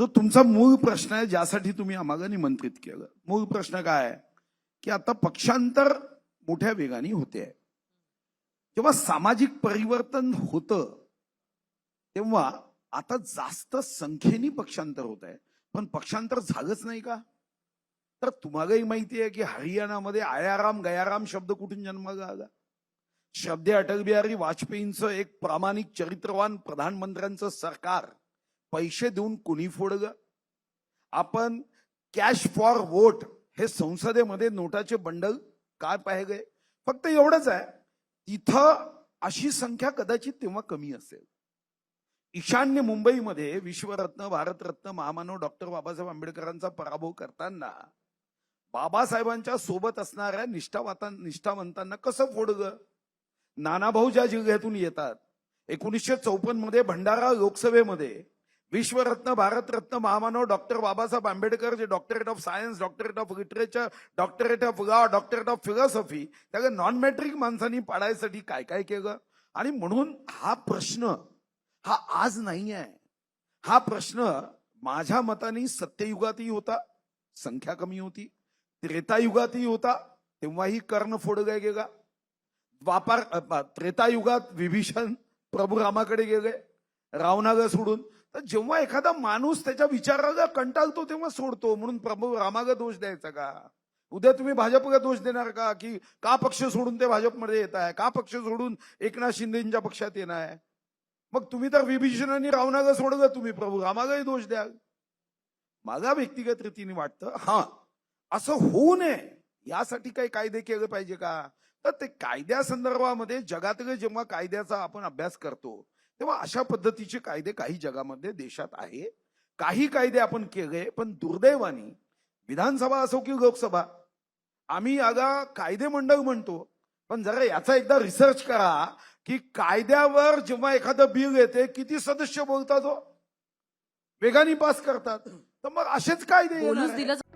जो तुमचा मूळ प्रश्न आहे, ज्यासाठी तुम्ही आम्हाला निमंत्रित केलं, मूळ प्रश्न काय आहे की आता पक्षांतर मोठ्या वेगाने होते. जेव्हा सामाजिक परिवर्तन होतं तेव्हा आता जास्त संख्येने पक्षांतर होत आहे, पण पक्षांतर झालंच नाही का? तर तुम्हालाही माहिती आहे की हरियाणामध्ये आयाराम गयाराम शब्द कुठून जन्माला आला? श्रद्धेय अटल बिहारी वाजपेयींचं एक प्रामाणिक चरित्रवान प्रधानमंत्र्यांचं सरकार पैसे देऊन कोणी फोडलं? आपण कॅश फॉर वोट हे संसदेमध्ये नोटाचे बंडल काय पाहिले? फक्त एवढंच आहे, तिथं अशी संख्या कदाचित तेव्हा कमी असेल. ईशान्य मुंबईमध्ये विश्वरत्न भारतरत्न महामानव डॉक्टर बाबासाहेब आंबेडकरांचा पराभव करताना बाबासाहेबांच्या सोबत असणाऱ्या निष्ठावंतांना कसं फोडलं? नानाभाऊ ज्या जिल्ह्यातून येतात, 1954 मध्ये भंडारा लोकसभेमध्ये विश्वरत्न भारतरत्न महामानव डॉक्टर बाबासाहेब आंबेडकर, जे doctorate of science, doctorate of literature, doctorate of law, doctorate of philosophy, त्याला नॉन मॅट्रिक माणसांनी पाडायसाठी काय काय केलं? आणि म्हणून हा प्रश्न हा आज नाही आहे. हा प्रश्न माझ्या मताने सत्ययुगातही होता, संख्या कमी होती. त्रेतायुगातही होता, तेव्हाही कर्ण फोडला गेला. त्रेतायुगात विभीषण प्रभू रामाकडे गेले रावणाला सोडून. तर जेव्हा एखादा माणूस त्याच्या विचाराला कंटाळतो तेव्हा सोडतो, म्हणून प्रभू रामाला दोष द्यायचा का? उद्या तुम्ही भाजपला दोष देणार का की का पक्ष सोडून ते भाजपमध्ये येत आहे, का पक्ष सोडून एकनाथ शिंदेच्या पक्षात येणार आहे? मग तुम्ही तर विभीषण आणि रावणाला सोडलं, तुम्ही प्रभू रामालाही दोष द्याल. मला व्यक्तिगत रीतीने वाटतं हा असं होऊ नये यासाठी काही कायदे केले पाहिजे का? तर ते कायद्या संदर्भामध्ये जगातले जेव्हा कायद्याचा आपण अभ्यास करतो तेव्हा अशा पद्धतीचे कायदे काही जगामध्ये देशात आहे. काही कायदे आपण केले, पण दुर्दैवाने विधानसभा असो की लोकसभा, आम्ही आगा कायदे मंडळ म्हणतो, पण जरा याचा एकदा रिसर्च करा की कायद्यावर जेव्हा एखादं बिल येते किती सदस्य बोलतात, वेगाने पास करतात. तर मग असेच कायदे येणार आहे.